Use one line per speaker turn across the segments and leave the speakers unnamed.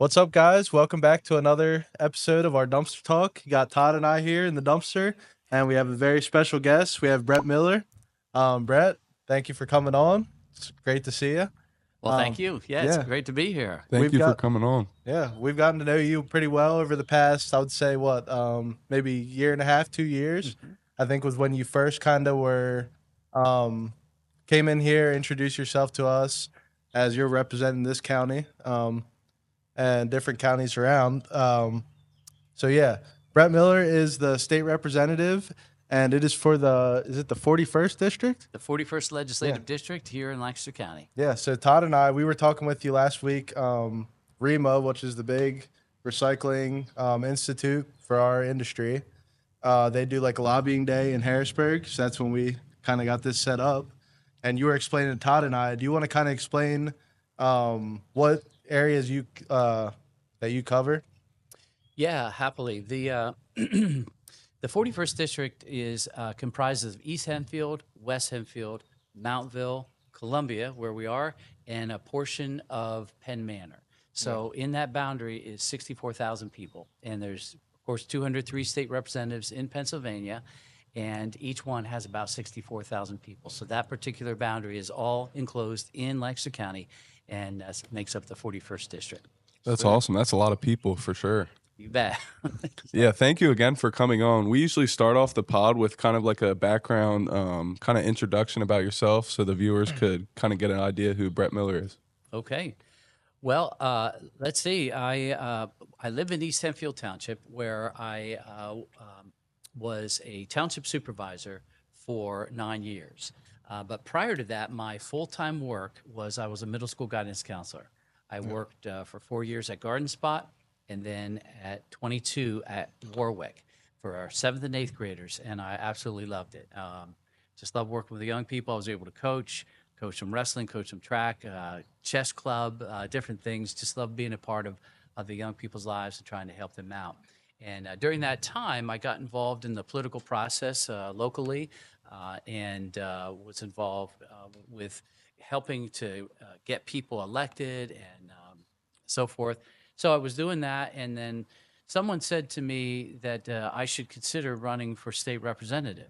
What's up, guys? Welcome back to another episode of our dumpster talk. You got Todd and I here in the dumpster, and we have a very special guest. We have Brett Miller. Brett, thank you for coming on. It's great to see you.
Well, thank
Um,
you. Yeah, it's
yeah,
great to be here.
Thank
we've
you for
got
coming on.
we've gotten to know you pretty well over the past. I would say maybe year and a half, 2 years.
Mhm.
I think was when you first kind of were um, came in here, introduced yourself to us as you're representing this county. And different counties around. So yeah, Brett Miller is the state representative, and it is for the 41st district?
The 41st
Yeah,
Legislative District here in Lancaster County.
yeah. So Todd and I, we were talking with you last week. REMA, which is the big recycling institute for our industry, they do like a lobbying day in Harrisburg. So that's when we kind of got this set up. And you were explaining to Todd and I. Do you want to kind of explain what areas that you cover?
Yeah, happily. The 41st District is comprised of East Hempfield, West Hempfield, Mountville, Columbia, where we are, and a portion of Penn Manor. So in that boundary is 64,000 people, and there's of course 203 state representatives in Pennsylvania, and each one has about 64,000 people. So that particular boundary is all enclosed in Lancaster County, and makes up the 41st District.
That's awesome. That's a lot of people for sure.
You bet.
Yeah, thank you again for coming on. We usually start off the pod with kind of like a background, kind of introduction about yourself so the viewers could kind of get an idea who Brett Miller is.
Okay. Well, let's see. I live in East Hempfield Township, where I was a township supervisor for 9 years. But prior to that, my full-time work was I was a middle school guidance counselor. I worked for 4 years at Garden Spot, and then at 22 at Warwick for our seventh and eighth graders, and I absolutely loved it. Just loved working with the young people. I was able to coach them wrestling, coach them track, chess club, different things. Just love being a part of the young people's lives and trying to help them out. And during that time, I got involved in the political process locally, and was involved with helping to get people elected and so forth. So I was doing that, and then someone said to me that I should consider running for state representative.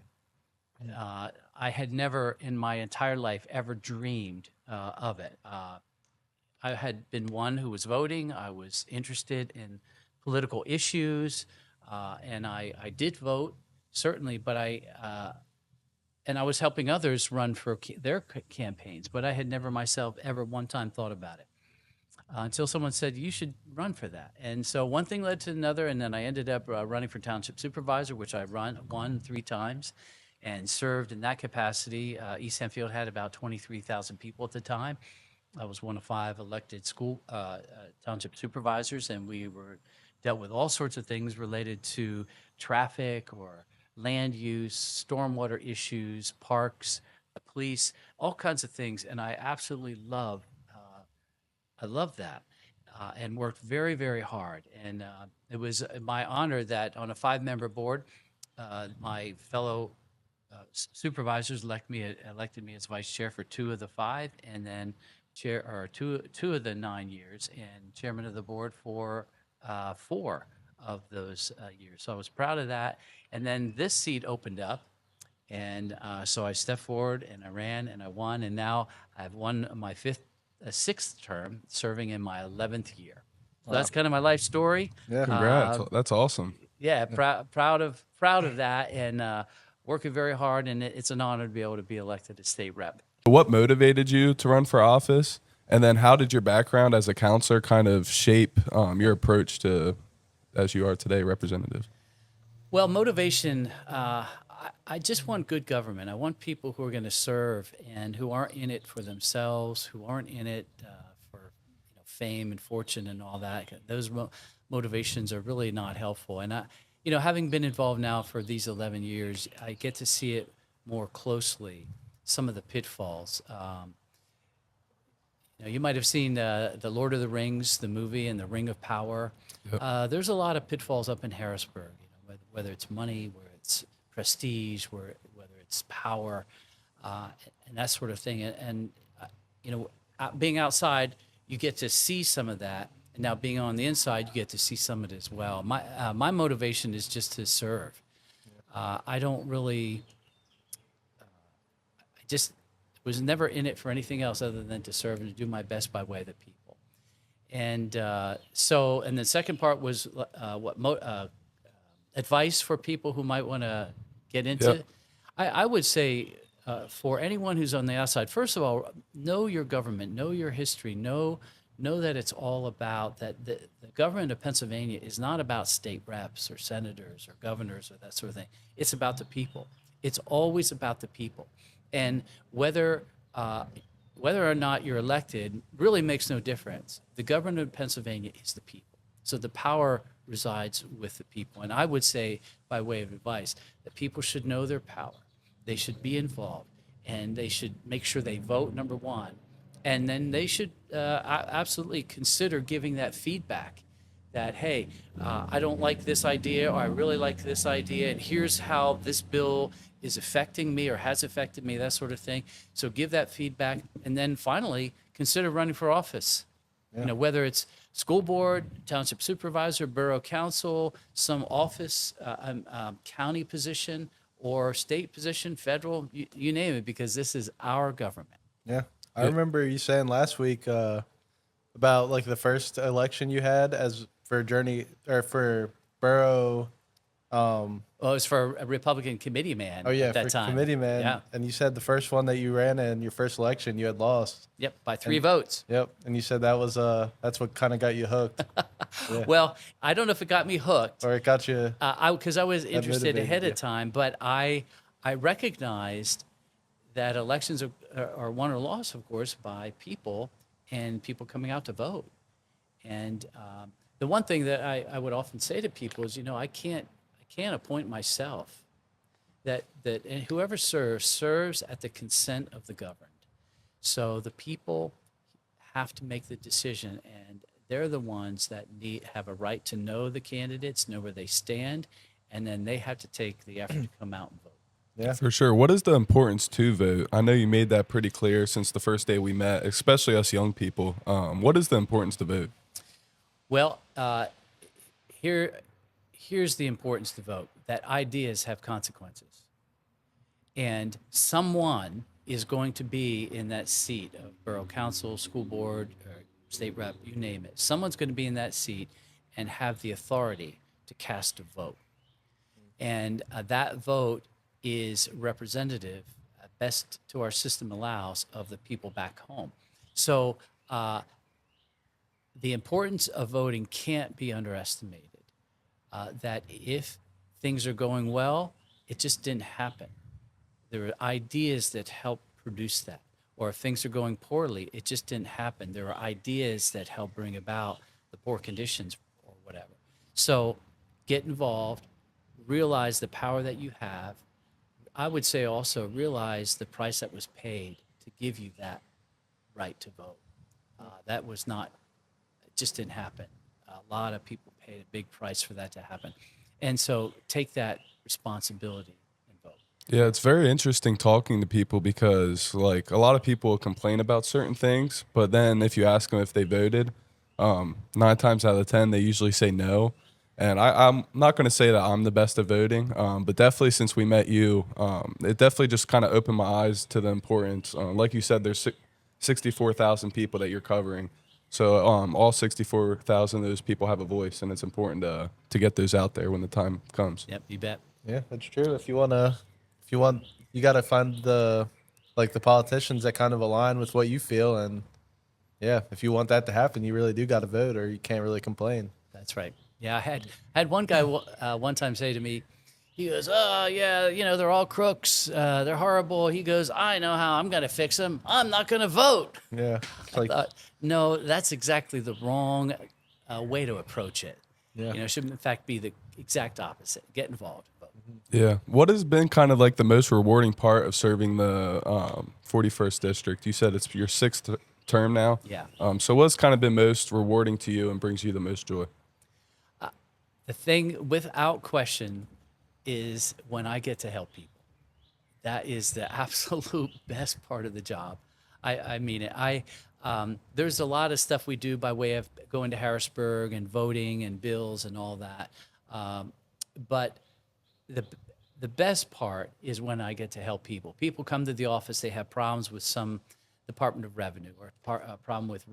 I had never in my entire life ever dreamed of it. I had been one who was voting. I was interested in political issues, and I did vote, certainly, but and I was helping others run for their campaigns, but I had never myself ever one time thought about it. Until someone said, you should run for that. And so one thing led to another, and then I ended up running for township supervisor, which I won 3 times and served in that capacity. East Hempfield had about 23,000 people at the time. I was one of 5 elected school township supervisors, and we were dealt with all sorts of things related to traffic or land use, stormwater issues, parks, police, all kinds of things. And I absolutely I loved that, and worked very, very hard. And it was my honor that on a 5-member board, my fellow supervisors elected me as vice chair for 2 of the 5, and then chair or two of the 9 years, and chairman of the board for 4 of those years. So I was proud of that. And then this seat opened up, and so I stepped forward and I ran and I won, and now I've won my 6th term, serving in my 11th year. So that's kind of my life story.
Yeah.
Congrats. That's awesome.
Yeah, proud of that, and working very hard. And it's an honor to be able to be elected as state rep.
What motivated you to run for office? And then how did your background as a counselor kind of shape your approach to, as you are today, representative?
Well, motivation, I just want good government. I want people who are going to serve and who aren't in it for themselves, who aren't in it for fame and fortune and all that. Those motivations are really not helpful. And having been involved now for these 11 years, I get to see it more closely, some of the pitfalls. You might have seen the Lord of the Rings, the movie, and the Ring of Power.
Yep.
There's a lot of pitfalls up in Harrisburg, whether it's money, whether it's prestige, whether it's power, and that sort of thing. And being outside, you get to see some of that, And now being on the inside, you get to see some of it as well. My motivation is just to serve. I don't really, I just was never in it for anything else other than to serve and to do my best by way of the people. And and the second part was advice for people who might want to get into.
Yep.
I would say for anyone who's on the outside, first of all, know your government, know your history, know that it's all about that the government of Pennsylvania is not about state reps or senators or governors or that sort of thing. It's about the people. It's always about the people. And whether or not you're elected really makes no difference. The government of Pennsylvania is the people. So the power resides with the people. And I would say, by way of advice, that people should know their power. They should be involved, and they should make sure they vote, number one. And then they should absolutely consider giving that feedback that, hey, I don't like this idea, or I really like this idea, and here's how this bill is affecting me or has affected me, that sort of thing. So give that feedback, and then finally consider running for office. You know, whether it's school board, township supervisor, borough council, some office, county position, or state position, federal, you name it, because this is our government.
Yeah. I remember you saying last week about like the first election you had as for borough.
Well, it was for a Republican committee man at that
for
time.
committee man.
Yeah.
And you said the first one that you ran in your first election, you had lost.
Yep, by 3 votes.
Yep. And you said that was that's what kind of got you hooked. Yeah.
Well, I don't know if it got me hooked.
Or it got you.
Because I was interested
motivated
ahead
you.
of time, but I recognized that elections are won or lost, of course, by people and people coming out to vote. And the one thing that I would often say to people is, I can't appoint myself. That and whoever serves at the consent of the governed. So the people have to make the decision, and they're the ones that have a right to know the candidates, know where they stand, and then they have to take the effort to come out and vote.
Yeah.
For sure. What is the importance to vote? I know you made that pretty clear since the first day we met, especially us young people. What is the importance to vote?
Well, here's the importance to vote, that ideas have consequences. And someone is going to be in that seat of borough council, school board, or state rep, you name it. Someone's going to be in that seat and have the authority to cast a vote. And that vote is representative, best to our system allows, of the people back home. So the importance of voting can't be underestimated. That if things are going well, it just didn't happen. There are ideas that help produce that. Or if things are going poorly, it just didn't happen. There are ideas that help bring about the poor conditions or whatever. So get involved, realize the power that you have. I would say also realize the price that was paid to give you that right to vote. That was not, it just didn't happen. A lot of people paid a big price for that to happen. And so take that responsibility and vote.
Yeah, it's very interesting talking to people because, like, a lot of people complain about certain things, but then if you ask them if they voted, 9 times out of 10, they usually say no. And I'm not going to say that I'm the best at voting, but definitely since we met you, it definitely just kind of opened my eyes to the importance. Like you said, there's 64,000 people that you're covering. So all 64,000 of those people have a voice, and it's important to get those out there when the time comes.
Yep, you bet.
Yeah, that's true. If you want, you got to find the politicians that kind of align with what you feel. And yeah, if you want that to happen, you really do got to vote, or you can't really complain.
That's right. Yeah, I had one guy one time say to me, he goes, "Oh yeah, they're all crooks. They're horrible." He goes, "I know how I'm going to fix them. I'm not going to vote."
Yeah, it's like,
no, that's exactly the wrong way to approach it.
Yeah.
It should in fact be the exact opposite. Get involved. Vote.
Yeah. What has been kind of like the most rewarding part of serving the 41st District? You said it's your 6th term now.
Yeah.
So what's kind of been most rewarding to you and brings you the most joy?
The thing, without question, is when I get to help people. That is the absolute best part of the job. I mean it. There's a lot of stuff we do by way of going to Harrisburg and voting and bills and all that. But the the best part is when I get to help people. People come to the office, they have problems with some Department of Revenue or a problem with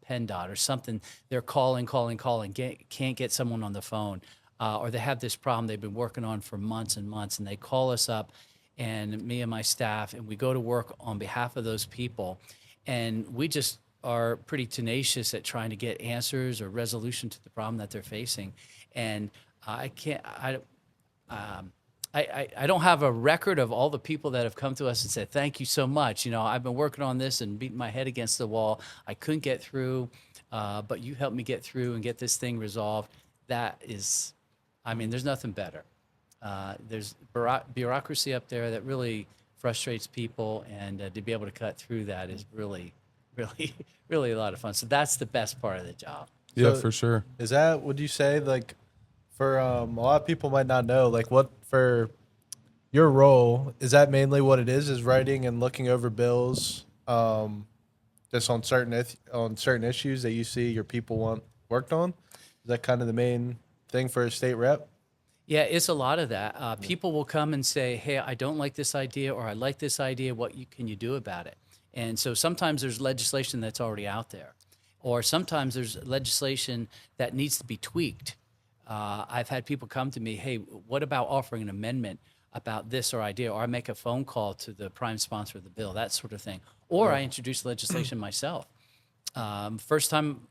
PennDOT or something. They're calling, can't get someone on the phone. Or they have this problem they've been working on for months and months, and they call us up, and me and my staff, and we go to work on behalf of those people. And we just are pretty tenacious at trying to get answers or resolution to the problem that they're facing. And I don't have a record of all the people that have come to us and said, thank you so much. You know, I've been working on this and beating my head against the wall. I couldn't get through, but you helped me get through and get this thing resolved. That is, I mean, there's nothing better. There's bureaucracy up there that really frustrates people, and to be able to cut through that is really, really a lot of fun. So that's the best part of the job.
Yeah,
So
for sure.
is that, would you say, like, for a lot of people might not know, like, what for your role, is that mainly what it is writing and looking over bills, just on certain issues that you see your people want worked on? Is that kind of the main thing for a state rep?
Yeah, it's a lot of that. People will come and say, hey, I don't like this idea, or I like this idea. Can you do about it? And so sometimes there's legislation that's already out there, or sometimes there's legislation that needs to be tweaked. I've had people come to me, hey, what about offering an amendment about this or idea, or I make a phone call to the prime sponsor of the bill, that sort of thing. Or I introduce legislation myself. First time,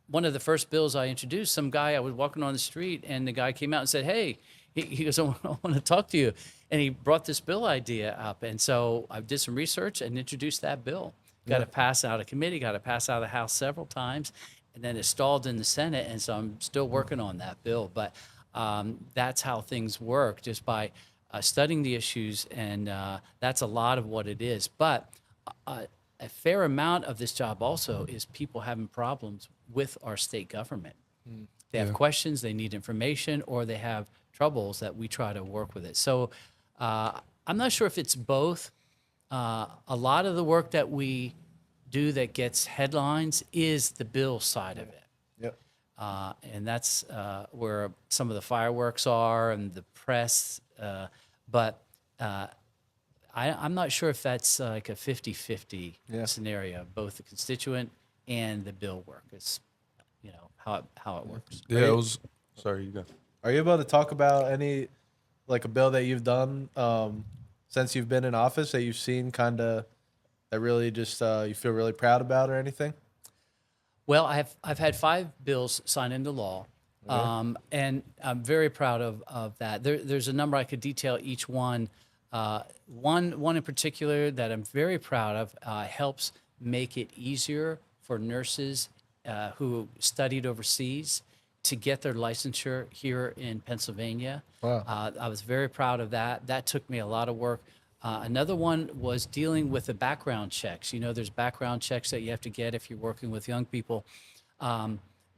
one of the first bills I introduced, some guy, I was walking on the street, and the guy came out and said, hey, he goes, I want to talk to you. And he brought this bill idea up. And so I did some research and introduced that bill. Got to pass out of committee, got to pass out of the House several times, and then it stalled in the Senate. And so I'm still working on that bill. But that's how things work, just by studying the issues. And that's a lot of what it is. But a fair amount of this job also is people having problems with our state government. They have questions, they need information, or they have troubles that we try to work with it. So I'm not sure if it's both. A lot of the work that we do that gets headlines is the bill side of it.
Yep.
And that's where some of the fireworks are and the press. But I'm not sure if that's like a 50-50 scenario, both the constituent and the bill work. It's, you know, how it works.
Yeah, it was. Sorry, you go.
Are you able to talk about any, like, a bill that you've done since you've been in office that you've seen kind of that really just you feel really proud about or anything?
Well, I've had 5 bills signed into law, and I'm very proud of that. There's a number I could detail each one. One in particular that I'm very proud of helps make it easier for nurses who studied overseas to get their licensure here in Pennsylvania.
Wow.
I was very proud of that. That took me a lot of work. Another one was dealing with the background checks. You know, there's background checks that you have to get if you're working with young people.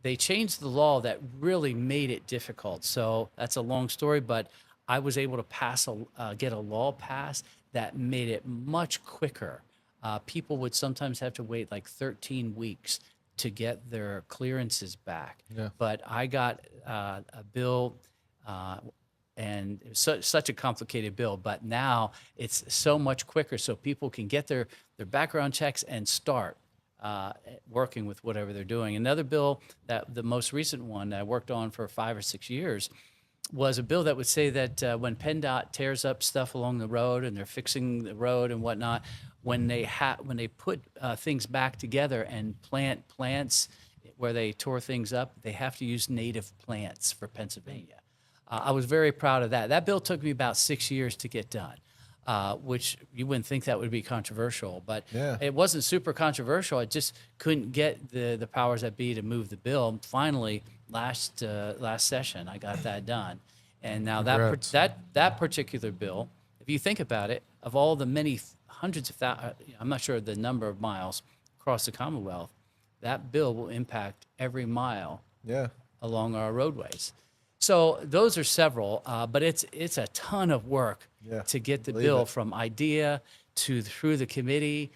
They changed the law that really made it difficult. So that's a long story, but I was able to get a law passed that made it much quicker. People would sometimes have to wait like 13 weeks to get their clearances back.
Yeah.
But I got a bill, and it was such a complicated bill, but now it's so much quicker, so people can get their background checks and start working with whatever they're doing. Another bill, that the most recent one that I worked on for 5 or 6 years, was a bill that would say that when PennDOT tears up stuff along the road and they're fixing the road and whatnot, when they put things back together and plant plants where they tore things up, they have to use native plants for Pennsylvania. I was very proud of that. That bill took me about 6 years to get done, which you wouldn't think that would be controversial, but it wasn't super controversial. I just couldn't get the powers that be to move the bill. Finally, last session, I got that done. And now that particular bill, if you think about it, of all the many hundreds of thousands, I'm not sure the number of miles across the Commonwealth, that bill will impact every mile along our roadways. So those are several, but it's a ton of work to get the bill from idea through the committee,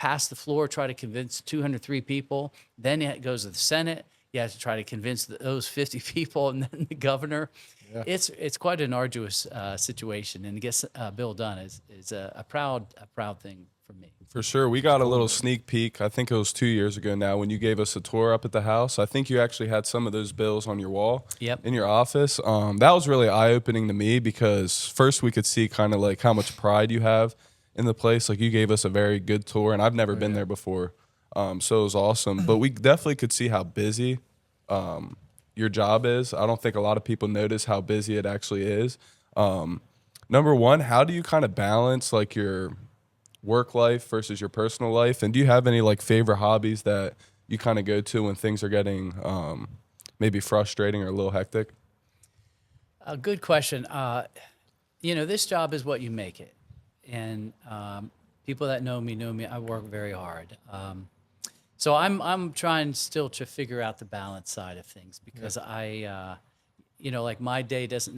pass the floor, try to convince 203 people. Then it goes to the Senate. You have to try to convince those 50 people, and then the governor.
Yeah.
It's quite an arduous situation, and to get a bill done is a proud thing for me.
For sure. We got a little sneak peek. I think it was 2 years ago now when you gave us a tour up at the house. I think you actually had some of those bills on your wall
Yep.
in your office. That was really eye-opening to me because first we could see kind of like how much pride you have in the place. Like you gave us a very good tour, and I've never been there before. So it was awesome. But we definitely could see how busy your job is. I don't think a lot of people notice how busy it actually is. Number one, how do you kind of balance like your work life versus your personal life? And do you have any like favorite hobbies that you kind of go to when things are getting maybe frustrating or a little hectic?
A good question. This job is what you make it. And people that know me, I work very hard. So I'm trying still to figure out the balance side of things because like my day doesn't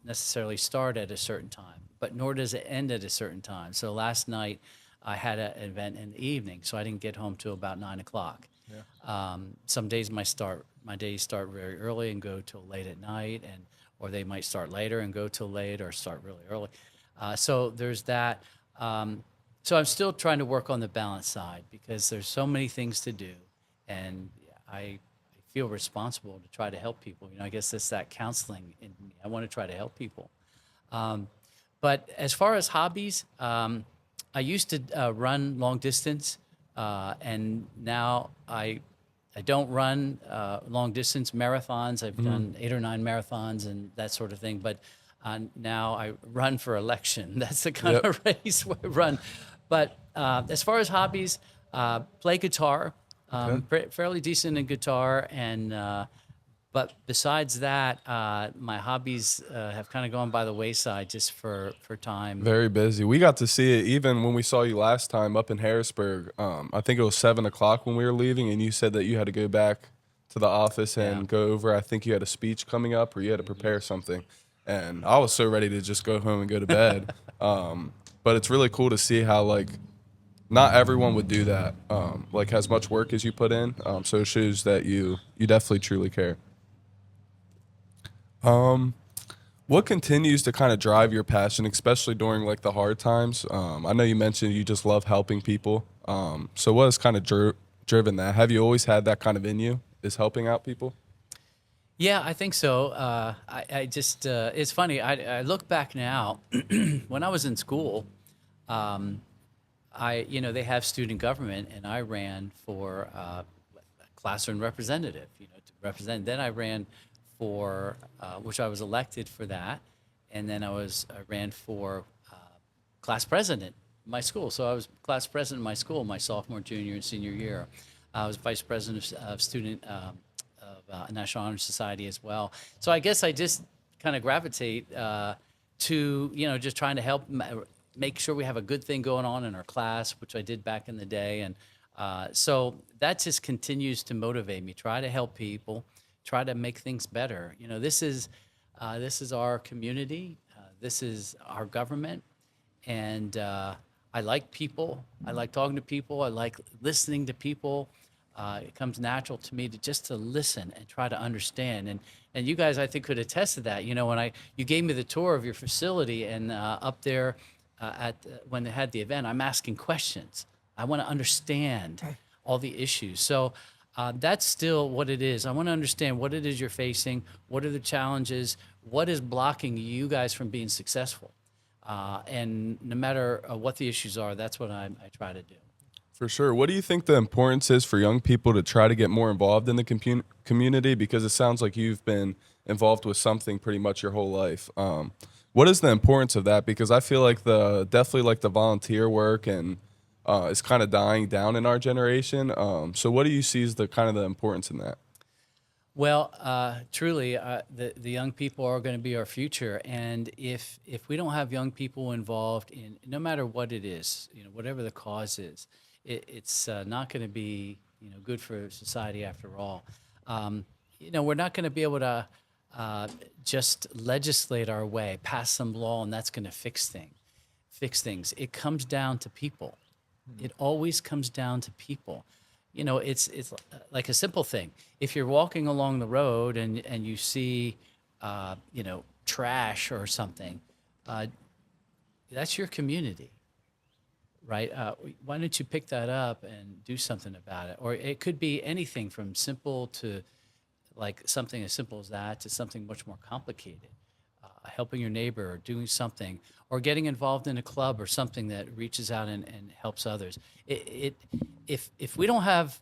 necessarily start at a certain time, but nor does it end at a certain time. So last night I had an event in the evening, so I didn't get home till about 9:00. Yeah. Some days my days start very early and go till late at night, or they might start later and go till late, or start really early. So there's that. So I'm still trying to work on the balance side because there's so many things to do, and I feel responsible to try to help people. I guess it's that counseling in me. I want to try to help people. But as far as hobbies, I used to run long distance, and now I don't run long distance marathons. I've done 8 or 9 marathons and that sort of thing. But now I run for election. That's the kind of race I run. But as far as hobbies, play guitar. Fairly decent in guitar, but besides that, my hobbies have kind of gone by the wayside just for time.
Very busy. We got to see it even when we saw you last time up in Harrisburg. I think it was 7:00 when we were leaving, and you said that you had to go back to the office and go over. I think you had a speech coming up, or you had to prepare something. And I was so ready to just go home and go to bed. But it's really cool to see how like not everyone would do that, like as much work as you put in. So it shows that you definitely truly care. What continues to kind of drive your passion, especially during like the hard times? I know you mentioned you just love helping people. So what has kind of driven that? Have you always had that kind of in you, is helping out people?
Yeah, I think so. I just, it's funny. I look back now, when I was in school, they have student government, and I ran for classroom representative, to represent. Then I ran for, which I was elected for that, and then I ran for class president in my school. So I was class president in my school my sophomore, junior, and senior year. I was vice president of student of National Honor Society as well. So I guess I just kind of gravitate to just trying to help make sure we have a good thing going on in our class, which I did back in the day. And so that just continues to motivate me, try to help people, try to make things better. This is our community. This is our government. And I like people. I like talking to people. I like listening to people. It comes natural to me to listen and try to understand. And you guys, I think, could attest to that. When you gave me the tour of your facility, and up there when they had the event, I'm asking questions. I want to understand all the issues. So that's still what it is. I want to understand what it is you're facing, what are the challenges, what is blocking you guys from being successful. And no matter what the issues are, that's what I try to do.
For sure. What do you think the importance is for young people to try to get more involved in the community? Because it sounds like you've been involved with something pretty much your whole life. What is the importance of that? Because I feel like definitely the volunteer work and is kind of dying down in our generation. So what do you see as the importance in that?
Well, truly, the young people are going to be our future, and if we don't have young people involved in no matter what it is, whatever the cause is, it's not going to be good for society after all. We're not going to be able to just legislate our way, pass some law, and that's going to fix things. It comes down to people. It always comes down to people. It's like a simple thing. If you're walking along the road and you see, trash or something, uh, that's your community, right? Why don't you pick that up and do something about it? Or it could be anything from simple to like something as simple as that to something much more complicated. Helping your neighbor or doing something or getting involved in a club or something that reaches out and helps others. If we don't have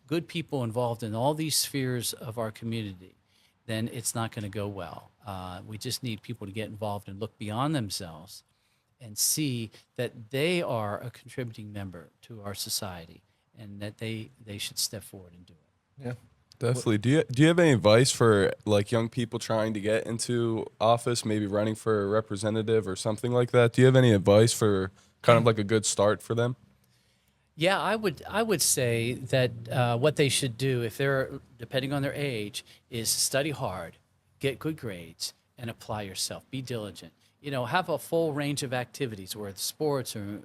good people involved in all these spheres of our community, then it's not going to go well. We just need people to get involved and look beyond themselves and see that they are a contributing member to our society and that they should step forward and do it.
Yeah.
Definitely. Do you have any advice for like young people trying to get into office, maybe running for a representative or something like that? Do you have any advice for kind of like a good start for them?
Yeah, I would say that what they should do, if they're depending on their age, is study hard, get good grades, and apply yourself. Be diligent. Have a full range of activities, whether it's sports or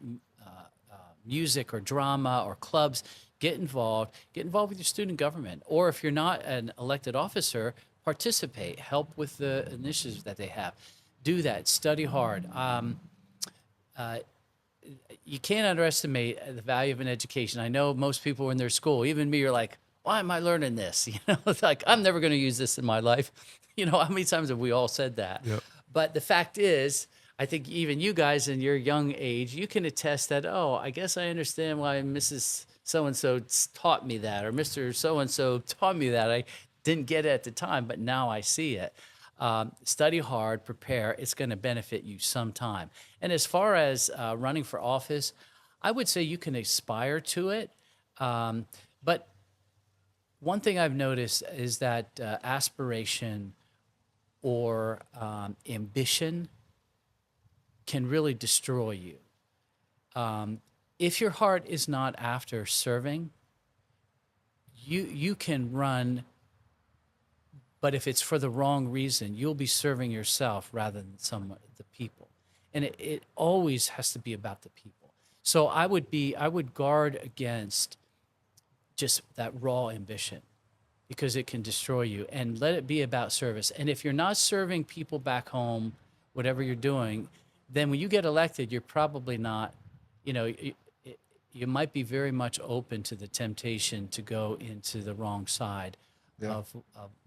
music or drama or clubs. Get involved. Get involved with your student government, or if you're not an elected officer, participate. Help with the initiatives that they have. Do that. Study hard. Uh, you can't underestimate the value of an education. I know most people in their school, even me, are like, why am I learning this? It's like, I'm never going to use this in my life. How many times have we all said that?
Yep.
But the fact is, I think even you guys in your young age, you can attest that, oh, I guess I understand why Mrs. So-and-so taught me that, or Mr. So-and-so taught me that. I didn't get it at the time, but now I see it. Study hard, prepare. It's going to benefit you sometime. And as far as running for office, I would say you can aspire to it. But one thing I've noticed is that aspiration or ambition can really destroy you. If your heart is not after serving, you can run, but if it's for the wrong reason, you'll be serving yourself rather than the people. And it always has to be about the people. So I would guard against just that raw ambition because it can destroy you, and let it be about service. And if you're not serving people back home, whatever you're doing, then when you get elected, you're probably not, you might be very much open to the temptation to go into the wrong side of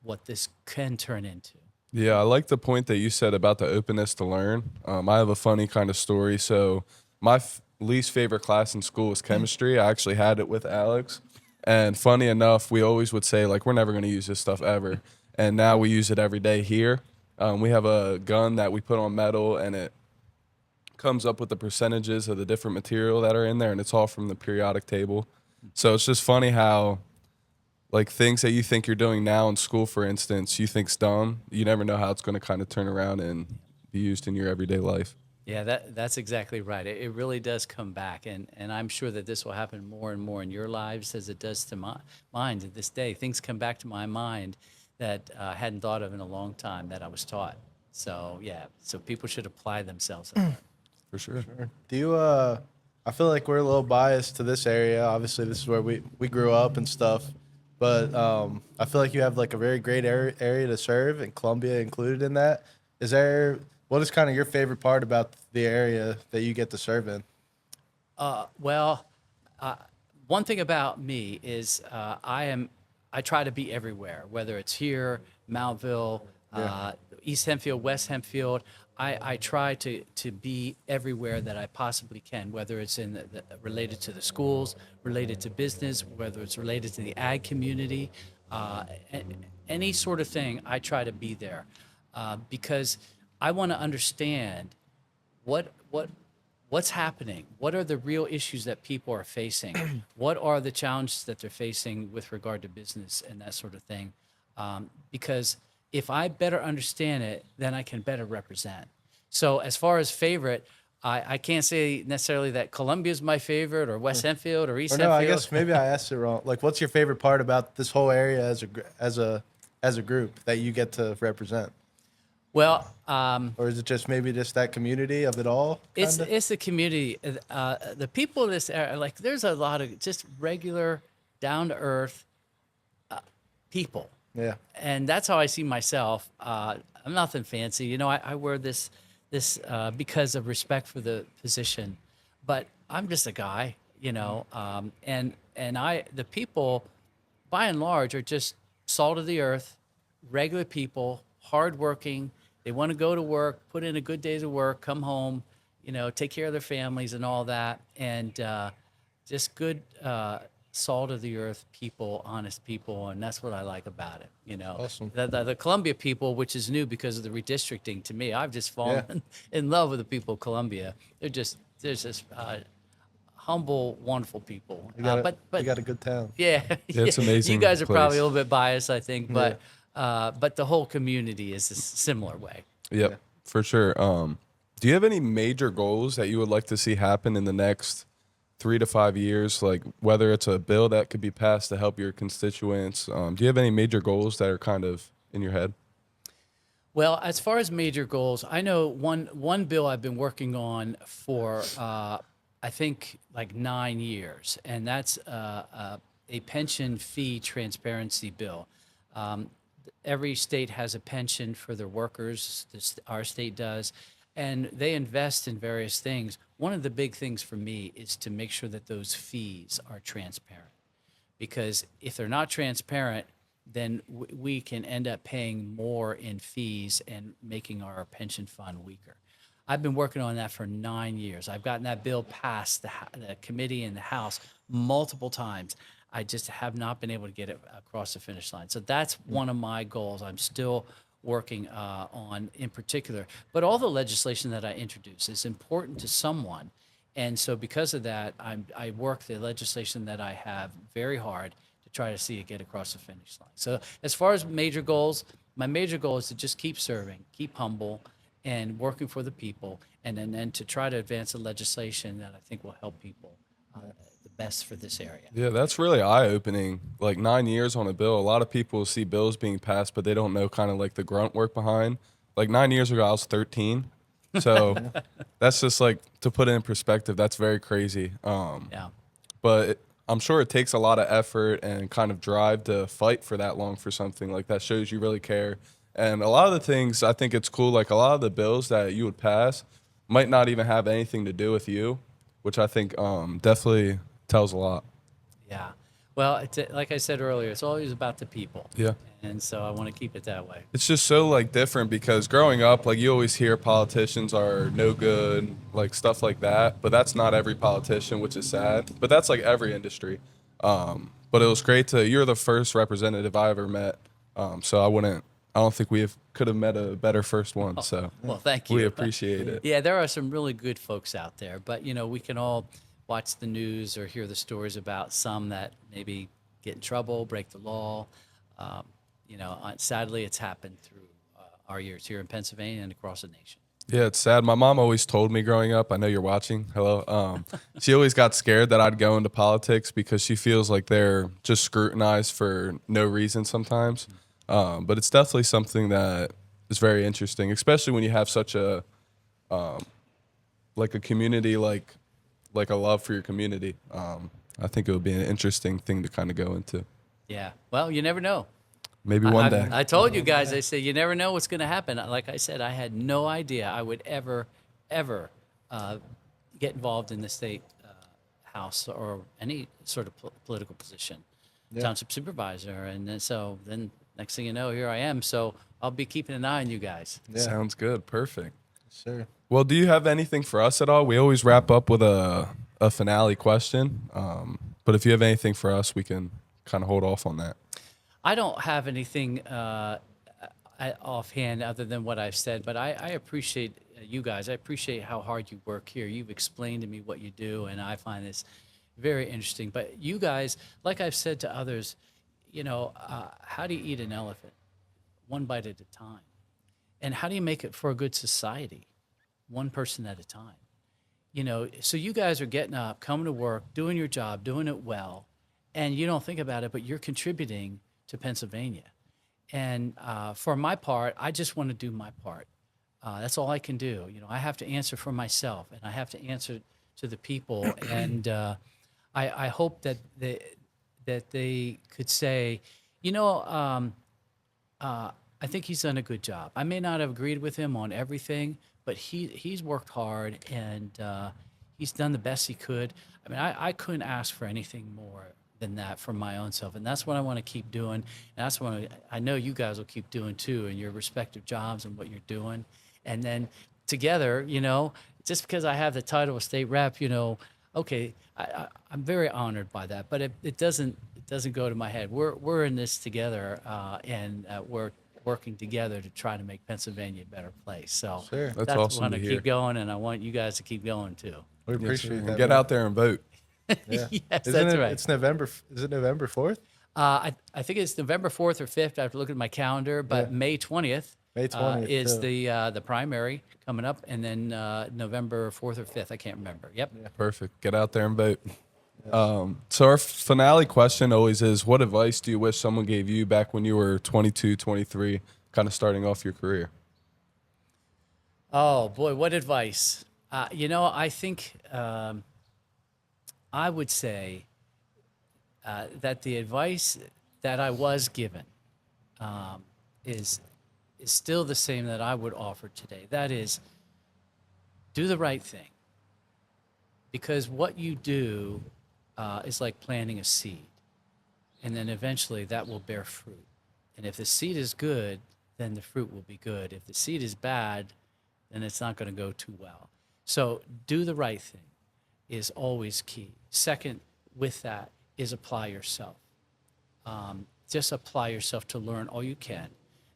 what this can turn into.
Yeah, I like the point that you said about the openness to learn. I have a funny kind of story. So my least favorite class in school was chemistry. I actually had it with Alex. And funny enough, we always would say, like, we're never going to use this stuff ever. And now we use it every day here. We have a gun that we put on metal, and it comes up with the percentages of the different material that are in there, and it's all from the periodic table. So it's just funny how, like, things that you think you're doing now in school, for instance, you think's dumb. You never know how it's going to kind of turn around and be used in your everyday life.
Yeah, that's exactly right. It really does come back, and I'm sure that this will happen more and more in your lives as it does to mine to this day. Things come back to my mind that I hadn't thought of in a long time that I was taught. So yeah, so people should apply themselves.
For sure.
Do you I feel like we're a little biased to this area. Obviously this is where we grew up and stuff. But I feel like you have like a very great area to serve, and Columbia included in that. What is kind of your favorite part about the area that you get to serve in?
Well, one thing about me is I try to be everywhere, whether it's here, Mountville, East Hempfield, West Hempfield. I try to be everywhere that I possibly can, whether it's related to the schools, related to business, whether it's related to the ag community, any sort of thing. I try to be there because I want to understand what's happening. What are the real issues that people are facing? What are the challenges that they're facing with regard to business and that sort of thing? Because if I better understand it, then I can better represent. So as far as favorite, I can't say necessarily that Columbia is my favorite or West Hempfield or East
Or no,
Hempfield.
I guess maybe I asked it wrong. Like, what's your favorite part about this whole area as a group that you get to represent?
Well,
or is it just maybe just that community of it all? Kind of.
it's the community. The people in this area, like there's a lot of just regular, down to earth people,
Yeah.
and that's how I see myself. I'm nothing fancy, I wear this because of respect for the position, but I'm just a guy, and the people, by and large, are just salt of the earth, regular people, hardworking. They want to go to work, put in a good days of work, come home, take care of their families and all that, and just good salt of the earth people, honest people, and that's what I like about it.
Awesome.
The Columbia people, which is new because of the redistricting. To me, I've just fallen in love with the people of Columbia. They're just humble, wonderful people.
You got
But
you got a good town.
yeah,
Yeah, it's amazing
You guys are probably
place.
a little bit biased, I think, but the whole community is a similar way.
Yep,
Yeah.
for sure. Do you have any major goals that you would like to see happen in the next 3 to 5 years? Like whether it's a bill that could be passed to help your constituents. Do you have any major goals that are kind of in your head?
Well, as far as major goals, I know one bill I've been working on for I think like 9 years, and that's a pension fee transparency bill. Every state has a pension for their workers. Our state does, and they invest in various things. One of the big things for me is to make sure that those fees are transparent, because if they're not transparent, then we can end up paying more in fees and making our pension fund weaker. I've been working on that for 9 years. I've gotten that bill passed the committee in the House multiple times. I just have not been able to get it across the finish line. So that's one of my goals. I'm still working on in particular. But all the legislation that I introduce is important to someone. And so because of that, I work the legislation that I have very hard to try to see it get across the finish line. So as far as major goals, my major goal is to just keep serving, keep humble, and working for the people, and then to try to advance the legislation that I think will help people the best for this area.
Yeah, that's really eye-opening. Like 9 years on a bill. A lot of people see bills being passed, but they don't know kind of like the grunt work behind. Like 9 years ago, I was 13. So that's just like to put it in perspective. That's very crazy.
Yeah.
But I'm sure it takes a lot of effort and kind of drive to fight for that long for something. Like that shows you really care. And a lot of the things, I think it's cool. Like a lot of the bills that you would pass might not even have anything to do with you, which I think definitely tells a lot.
Yeah. Well, like I said earlier, it's always about the people.
Yeah.
And so I want to keep it that way.
It's just so like different because growing up, like you always hear politicians are no good, like stuff like that. But that's not every politician, which is sad. But that's like every industry. But it was great you're the first representative I ever met. So I don't think could have met a better first one. So
Well, thank you.
we appreciate it.
Yeah, there are some really good folks out there, but we can all watch the news or hear the stories about some that maybe get in trouble, break the law. Sadly, it's happened through our years here in Pennsylvania and across the nation.
Yeah, it's sad. My mom always told me growing up, I know you're watching, hello. She always got scared that I'd go into politics because she feels like they're just scrutinized for no reason sometimes. But it's definitely something that is very interesting, especially when you have such a like a community, like a love for your community. I think it would be an interesting thing to kind of go into.
Yeah. Well, you never know.
Maybe one day.
I told you guys, I say you never know what's going to happen. Like I said, I had no idea I would ever get involved in the state house or any sort of political position, township supervisor. And then next thing you know, here I am. So I'll be keeping an eye on you guys.
Yeah.
Sounds good. Perfect.
Sure.
Well, do you have anything for us at all? We always wrap up with a finale question. But if you have anything for us, we can kind of hold off on that.
I don't have anything offhand other than what I've said, but I appreciate you guys. I appreciate how hard you work here. You've explained to me what you do, and I find this very interesting. But you guys, like I've said to others, how do you eat an elephant? One bite at a time. And how do you make it for a good society? One person at a time. So you guys are getting up, coming to work, doing your job, doing it well, and you don't think about it, but you're contributing to Pennsylvania. And for my part, I just want to do my part. That's all I can do. I have to answer for myself, and I have to answer to the people. And I hope that they could say, you know, I think he's done a good job. I may not have agreed with him on everything, but he's worked hard, and he's done the best he could. I mean, I couldn't ask for anything more than that from my own self, and that's what I want to keep doing. And that's what I know you guys will keep doing too in your respective jobs and what you're doing. And then together, just because I have the title of state rep, okay, I'm very honored by that, but it doesn't go to my head. We're in this together, and we're working together to try to make Pennsylvania a better place. So
Sure.
That's
I
awesome
want
to
to
hear.
keep going, and I want you guys to keep going too.
We
Yes, sir.
appreciate
And
that.
get
man.
out there and vote.
Yeah.
Yes,
Isn't
that's
it,
right.
It's November. Is it November 4th?
I think it's November 4th or 5th. I have to look at my calendar, but
Yeah.
May 20th.
May 20th,
Is
too.
the primary coming up, and then November 4th or 5th. I can't remember. Yep.
Perfect. Get out there and vote. So our finale question always is, what advice do you wish someone gave you back when you were 22, 23, kind of starting off your career?
Oh boy, what advice? I think I would say that the advice that I was given is still the same that I would offer today. That is, do the right thing, because what you do is like planting a seed, and then eventually that will bear fruit. And if the seed is good, then the fruit will be good. If the seed is bad, then it's not going to go too well. So do the right thing is always key. Second, with that, is apply yourself. Just apply yourself to learn all you can.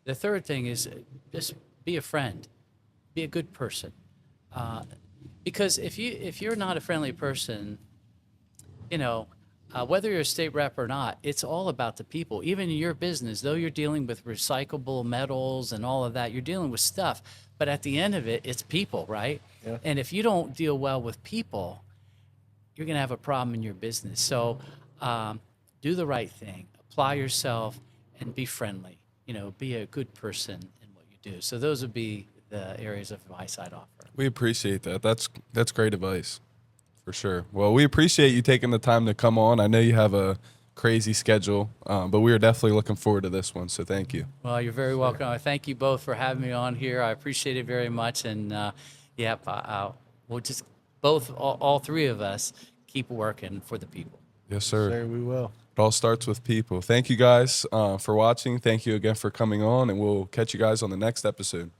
The third thing is just be a friend, be a good person. Because if you're not a friendly person, whether you're a state rep or not, it's all about the people. Even in your business, though you're dealing with recyclable metals and all of that, you're dealing with stuff. But at the end of it, it's people, right?
Yeah.
And if you don't deal well with people, you're going to have a problem in your business. So do the right thing, apply yourself, and be friendly. Be a good person in what you do. So those would be the areas of advice I'd offer.
We appreciate that. That's great advice, for sure. Well, we appreciate you taking the time to come on. I know you have a crazy schedule, but we are definitely looking forward to this one. So thank you.
Well, you're very welcome. I thank you both for having me on here. I appreciate it very much. And we'll just all three of us, keep working for the people.
Yes, sir.
Sure, we will.
It all starts with people. Thank you guys for watching. Thank you again for coming on, and we'll catch you guys on the next episode.